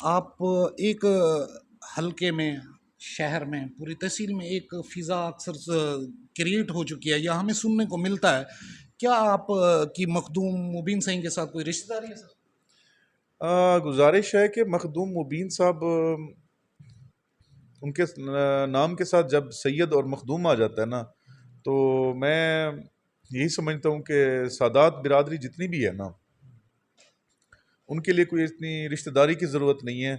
آپ ایک حلقے میں، شہر میں، پوری تحصیل میں ایک فضا اکثر کریٹ ہو چکی ہے یا ہمیں سننے کو ملتا ہے، کیا آپ کی مخدوم مبین سعید کے ساتھ کوئی رشتہ داری ہے سر؟ گزارش ہے کہ مخدوم مبین صاحب ان کے نام کے ساتھ جب سید اور مخدوم آ جاتا ہے نا، تو میں یہی سمجھتا ہوں کہ سادات برادری جتنی بھی ہے نا، ان کے لیے کوئی اتنی رشتہ داری کی ضرورت نہیں ہے.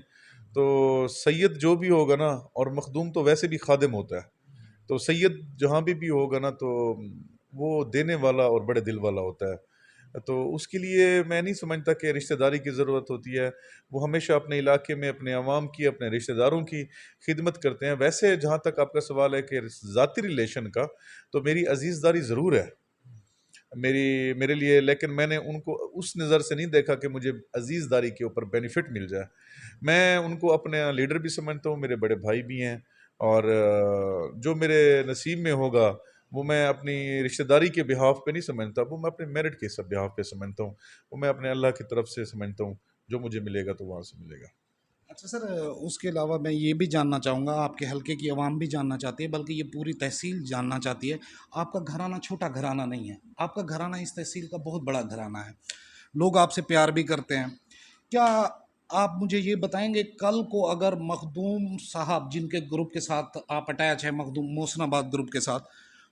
تو سید جو بھی ہوگا نا، اور مخدوم تو ویسے بھی خادم ہوتا ہے، تو سید جہاں بھی ہوگا نا، تو وہ دینے والا اور بڑے دل والا ہوتا ہے. تو اس کے لیے میں نہیں سمجھتا کہ رشتہ داری کی ضرورت ہوتی ہے. وہ ہمیشہ اپنے علاقے میں اپنے عوام کی، اپنے رشتہ داروں کی خدمت کرتے ہیں. ویسے جہاں تک آپ کا سوال ہے کہ ذاتی ریلیشن کا، تو میری عزیز داری ضرور ہے میرے لیے، لیکن میں نے ان کو اس نظر سے نہیں دیکھا کہ مجھے عزیز داری کے اوپر بینیفٹ مل جائے. میں ان کو اپنے لیڈر بھی سمجھتا ہوں، میرے بڑے بھائی بھی ہیں، اور جو میرے نصیب میں ہوگا وہ میں اپنی رشتہ داری کے بہاف پہ نہیں سمجھتا، وہ میں اپنے میرٹ کے سب بہاف پہ سمجھتا ہوں. وہ میں اپنے اللہ کی طرف سے سمجھتا ہوں، جو مجھے ملے گا تو وہاں سے ملے گا. اچھا سر، اس کے علاوہ میں یہ بھی جاننا چاہوں گا، آپ کے حلقے کی عوام بھی جاننا چاہتی ہے، بلکہ یہ پوری تحصیل جاننا چاہتی ہے، آپ کا گھرانہ چھوٹا گھرانہ نہیں ہے، آپ کا گھرانہ اس تحصیل کا بہت بڑا گھرانہ ہے، لوگ آپ سے پیار بھی کرتے ہیں. کیا آپ مجھے یہ بتائیں گے، کل کو اگر مخدوم صاحب جن کے گروپ کے ساتھ آپ اٹیچ ہیں، مخدوم محسن آباد گروپ کے ساتھ،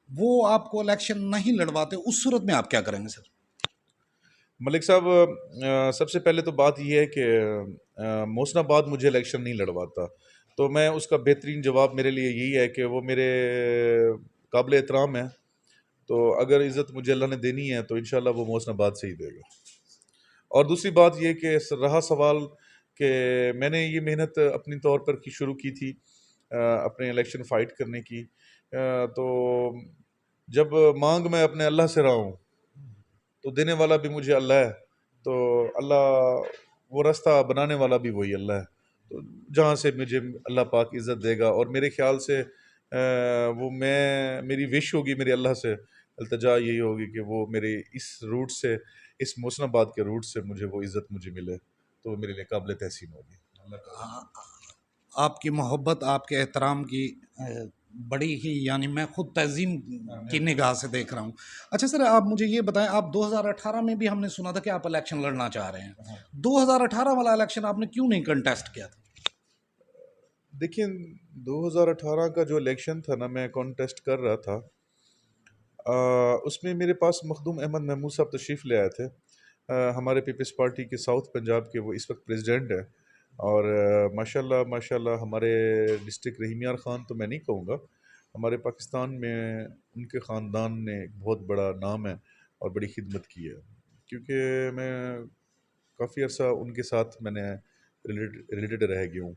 وہ آپ کو الیکشن نہیں لڑواتے، اس صورت میں آپ کیا کریں گے سر؟ ملک صاحب، سب سے پہلے تو بات یہ ہے کہ محسن آباد مجھے الیکشن نہیں لڑواتا، تو میں اس کا بہترین جواب میرے لیے یہی ہے کہ وہ میرے قابل احترام ہے. تو اگر عزت مجھے اللہ نے دینی ہے تو انشاءاللہ وہ محسن آباد سے ہی دے گا. اور دوسری بات یہ کہ رہا سوال کہ میں نے یہ محنت اپنی طور پر شروع کی تھی اپنے الیکشن فائٹ کرنے کی. تو جب مانگ میں اپنے اللہ سے رہا ہوں تو دینے والا بھی مجھے اللہ ہے. تو اللہ، وہ راستہ بنانے والا بھی وہی اللہ ہے. تو جہاں سے مجھے اللہ پاک عزت دے گا، اور میرے خیال سے وہ میری وش ہوگی میرے اللہ سے، التجا یہی ہوگی کہ وہ میرے اس روٹ سے، اس محسن آباد کے روٹ سے مجھے وہ عزت مجھے ملے، تو وہ میرے لیے قابل تحسین ہوگی. اللہ کا آپ کی محبت، آپ کے احترام کی بڑی ہی، یعنی میں خود تعظیم کی نگاہ سے دیکھ رہا ہوں. اچھا سر، آپ مجھے یہ بتائیں، آپ 2018 میں بھی ہم نے سنا تھا کہ آپ الیکشن لڑنا چاہ رہے ہیں، 2018 والا الیکشن آپ نے کیوں نہیں کنٹیسٹ کیا تھا؟ دیکھیں، 2018 کا جو الیکشن تھا نا، میں کانٹیسٹ کر رہا تھا. اس میں میرے پاس مخدوم احمد محمود صاحب تشریف لے آئے تھے، ہمارے پیپلز پارٹی کے ساؤتھ پنجاب کے، وہ اس وقت پریزیڈنٹ ہیں. اور ماشاءاللہ ہمارے ڈسٹرکٹ رحیم یار خان تو میں نہیں کہوں گا، ہمارے پاکستان میں ان کے خاندان نے ایک بہت بڑا نام ہے اور بڑی خدمت کی ہے، کیونکہ میں کافی عرصہ ان کے ساتھ میں نے ریلیٹڈ رہ گیا ہوں.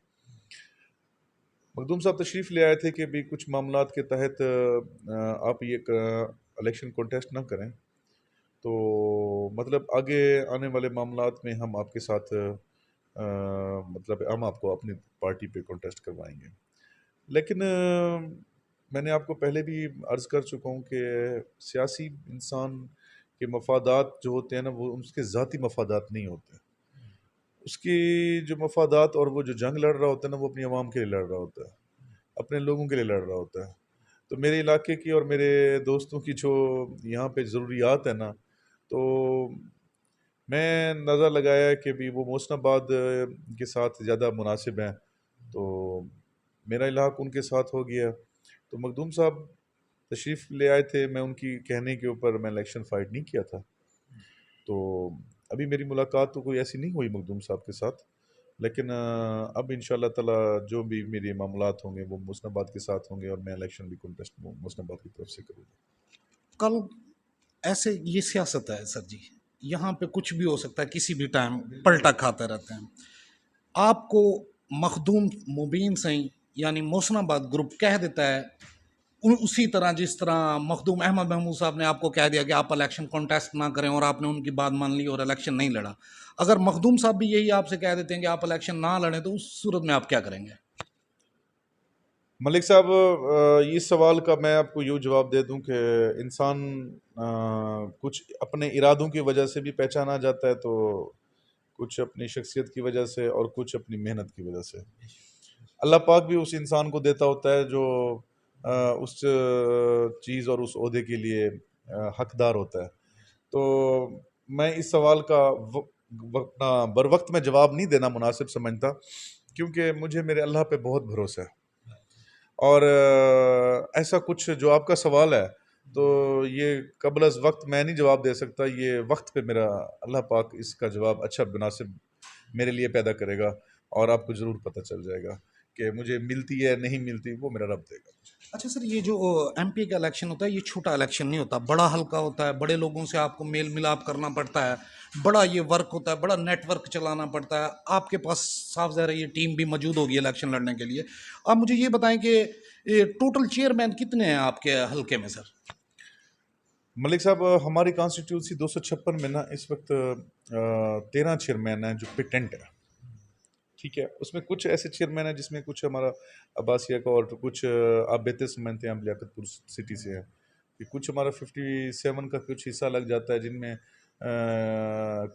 مخدوم صاحب تشریف لے آئے تھے کہ بھی کچھ معاملات کے تحت آپ یہ الیکشن کانٹیسٹ نہ کریں، تو مطلب آگے آنے والے معاملات میں ہم آپ کے ساتھ مطلب ہم آپ کو اپنی پارٹی پہ کانٹیسٹ کروائیں گے. لیکن میں نے آپ کو پہلے بھی عرض کر چکا ہوں کہ سیاسی انسان کے مفادات جو ہوتے ہیں نا، وہ اس کے ذاتی مفادات نہیں ہوتے. اس کی جو مفادات اور وہ جو جنگ لڑ رہا ہوتا ہے نا، وہ اپنی عوام کے لیے لڑ رہا ہوتا ہے، اپنے لوگوں کے لیے لڑ رہا ہوتا ہے. تو میرے علاقے کی اور میرے دوستوں کی جو یہاں پہ ضروریات ہیں نا، تو میں اندازہ لگایا کہ بھی وہ محسن آباد کے ساتھ زیادہ مناسب ہیں، تو میرا الحاق ان کے ساتھ ہو گیا. تو مخدوم صاحب تشریف لے آئے تھے، میں ان کی کہنے کے اوپر میں الیکشن فائٹ نہیں کیا تھا. تو ابھی میری ملاقات تو کوئی ایسی نہیں ہوئی مخدوم صاحب کے ساتھ، لیکن اب ان شاء اللہ تعالیٰ جو بھی میرے معاملات ہوں گے وہ محسن آباد کے ساتھ ہوں گے، اور میں الیکشن بھی کنٹیسٹ محسن آباد کی طرف سے کروں گا. کل ایسے یہ سیاست ہے سر جی، یہاں پہ کچھ بھی ہو سکتا ہے، کسی بھی ٹائم پلٹا کھاتے رہتے ہیں. آپ کو مخدوم مبین سعید یعنی محسن آباد گروپ کہہ دیتا ہے اسی طرح جس طرح مخدوم احمد محمود صاحب نے آپ کو کہہ دیا کہ آپ الیکشن کانٹیسٹ نہ کریں، اور آپ نے ان کی بات مان لی اور الیکشن نہیں لڑا. اگر مخدوم صاحب بھی یہی آپ سے کہہ دیتے ہیں کہ آپ الیکشن نہ لڑیں، تو اس صورت میں آپ کیا کریں گے؟ ملک صاحب، اس سوال کا میں آپ کو یوں جواب دے دوں کہ انسان کچھ اپنے ارادوں کی وجہ سے بھی پہچانا جاتا ہے، تو کچھ اپنی شخصیت کی وجہ سے اور کچھ اپنی محنت کی وجہ سے. اللہ پاک بھی اس انسان کو دیتا ہوتا ہے جو اس چیز اور اس عہدے کے لیے حقدار ہوتا ہے. تو میں اس سوال کا بر وقت میں جواب نہیں دینا مناسب سمجھتا، کیونکہ مجھے میرے اللہ پہ بہت بھروسہ ہے. اور ایسا کچھ جو آپ کا سوال ہے تو یہ قبل از وقت میں نہیں جواب دے سکتا. یہ وقت پہ میرا اللہ پاک اس کا جواب اچھا مناسب میرے لیے پیدا کرے گا، اور آپ کو ضرور پتہ چل جائے گا کہ مجھے ملتی ہے نہیں ملتی، وہ میرا رب دے گا. اچھا سر، یہ جو ایم پی کا الیکشن ہوتا ہے یہ چھوٹا الیکشن نہیں ہوتا، بڑا حلقہ ہوتا ہے، بڑے لوگوں سے آپ کو میل ملاپ کرنا پڑتا ہے، بڑا یہ ورک ہوتا ہے، بڑا نیٹ ورک چلانا پڑتا ہے. آپ کے پاس صاف ظاہر ہے یہ ٹیم بھی موجود ہوگی الیکشن لڑنے کے لیے. آپ مجھے یہ بتائیں کہ ٹوٹل چیئرمین کتنے ہیں آپ کے حلقے میں سر؟ ملک صاحب، ہماری کانسٹیٹیوسی 256 میں نا اس وقت 13 چیئرمین ہیں جو پیٹنٹ ہے. ٹھیک ہے، اس میں کچھ ایسے چیئرمین ہیں جس میں کچھ ہمارا عباسیہ کا اور کچھ آپ بہتر سمجھتے ہیں ہم لیاقت پور سٹی سے ہیں، کہ کچھ ہمارا 57 کا کچھ حصہ لگ جاتا ہے، جن میں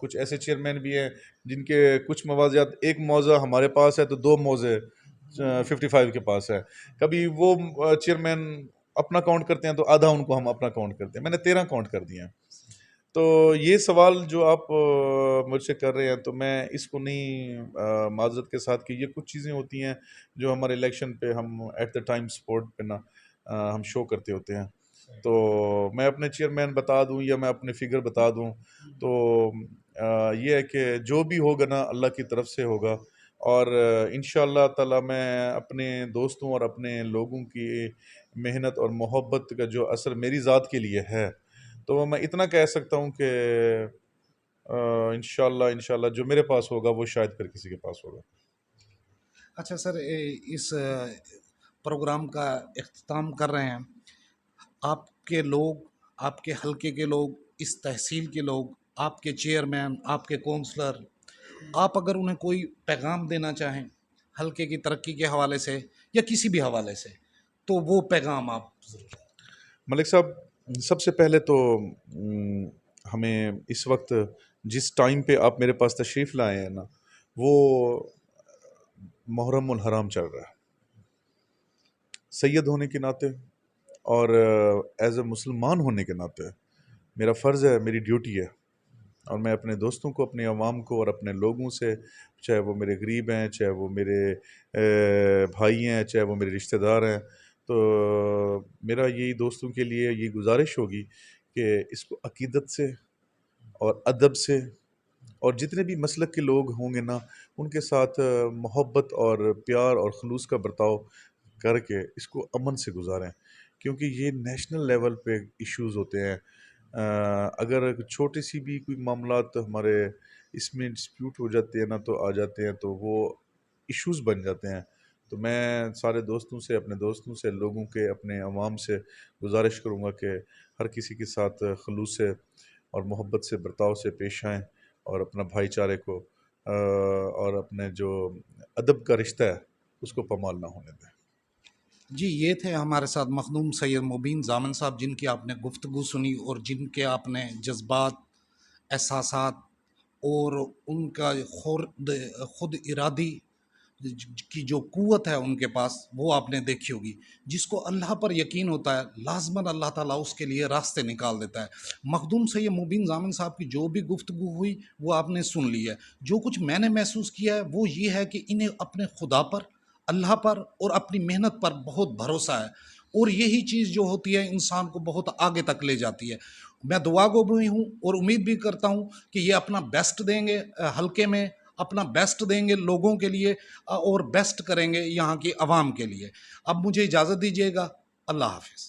کچھ ایسے چیئرمین بھی ہیں جن کے کچھ موازیات، ایک موضع ہمارے پاس ہے تو 2 موضع 55 کے پاس ہے. کبھی وہ چیئرمین اپنا کاؤنٹ کرتے ہیں تو آدھا ان کو ہم اپنا کاؤنٹ کرتے ہیں. میں نے 13 کاؤنٹ کر دیے ہیں. تو یہ سوال جو آپ مجھ سے کر رہے ہیں تو میں اس کو نہیں معذرت کے ساتھ کہ یہ کچھ چیزیں ہوتی ہیں جو ہمارے الیکشن پہ ہم ایٹ دا ٹائم سپورٹ پہ نا ہم شو کرتے ہوتے ہیں. تو میں اپنے چیئرمین بتا دوں یا میں اپنے فگر بتا دوں تو یہ ہے کہ جو بھی ہوگا نا اللہ کی طرف سے ہوگا. اور انشاءاللہ تعالی میں اپنے دوستوں اور اپنے لوگوں کی محنت اور محبت کا جو اثر میری ذات کے لیے ہے تو میں اتنا کہہ سکتا ہوں کہ انشاءاللہ جو میرے پاس ہوگا وہ شاید پھر کسی کے پاس ہوگا. اچھا سر، اس پروگرام کا اختتام کر رہے ہیں. آپ کے لوگ، آپ کے حلقے کے لوگ، اس تحصیل کے لوگ، آپ کے چیئرمین، آپ کے کونسلر، آپ اگر انہیں کوئی پیغام دینا چاہیں حلقے کی ترقی کے حوالے سے یا کسی بھی حوالے سے تو وہ پیغام آپ ضرور. ملک صاحب، سب سے پہلے تو ہمیں اس وقت جس ٹائم پہ آپ میرے پاس تشریف لائے ہیں نا وہ محرم الحرام چل رہا ہے. سید ہونے کے ناطے اور ایز اے مسلمان ہونے کے ناطے میرا فرض ہے، میری ڈیوٹی ہے، اور میں اپنے دوستوں کو، اپنے عوام کو اور اپنے لوگوں سے، چاہے وہ میرے غریب ہیں، چاہے وہ میرے بھائی ہیں، چاہے وہ میرے رشتہ دار ہیں، تو میرا یہی دوستوں کے لیے یہ گزارش ہوگی کہ اس کو عقیدت سے اور ادب سے، اور جتنے بھی مسلک کے لوگ ہوں گے نا ان کے ساتھ محبت اور پیار اور خلوص کا برتاؤ کر کے اس کو امن سے گزاریں، کیونکہ یہ نیشنل لیول پہ ایشوز ہوتے ہیں. اگر چھوٹی سی بھی کوئی معاملات ہمارے اس میں ڈسپیوٹ ہو جاتے ہیں نا تو آ جاتے ہیں تو وہ ایشوز بن جاتے ہیں. تو میں سارے دوستوں سے، اپنے دوستوں سے، لوگوں کے، اپنے عوام سے گزارش کروں گا کہ ہر کسی کے ساتھ خلوص سے اور محبت سے برتاؤ سے پیش آئیں اور اپنا بھائی چارے کو اور اپنے جو ادب کا رشتہ ہے اس کو پامال نہ ہونے دیں. جی، یہ تھے ہمارے ساتھ مخدوم سید مبین ضامن صاحب، جن کی آپ نے گفتگو سنی اور جن کے آپ نے جذبات، احساسات اور ان کا خود ارادی کی جو قوت ہے ان کے پاس وہ آپ نے دیکھی ہوگی. جس کو اللہ پر یقین ہوتا ہے لازماً اللہ تعالیٰ اس کے لیے راستے نکال دیتا ہے. مخدوم سید مبین ضامن صاحب کی جو بھی گفتگو ہوئی وہ آپ نے سن لی ہے. جو کچھ میں نے محسوس کیا ہے وہ یہ ہے کہ انہیں اپنے خدا پر، اللہ پر اور اپنی محنت پر بہت بھروسہ ہے، اور یہی چیز جو ہوتی ہے انسان کو بہت آگے تک لے جاتی ہے. میں دعا گو بھی ہوں اور امید بھی کرتا ہوں کہ یہ اپنا بیسٹ دیں گے حلقے میں، اپنا بیسٹ دیں گے لوگوں کے لیے اور بیسٹ کریں گے یہاں کی عوام کے لیے. اب مجھے اجازت دیجیے گا. اللہ حافظ.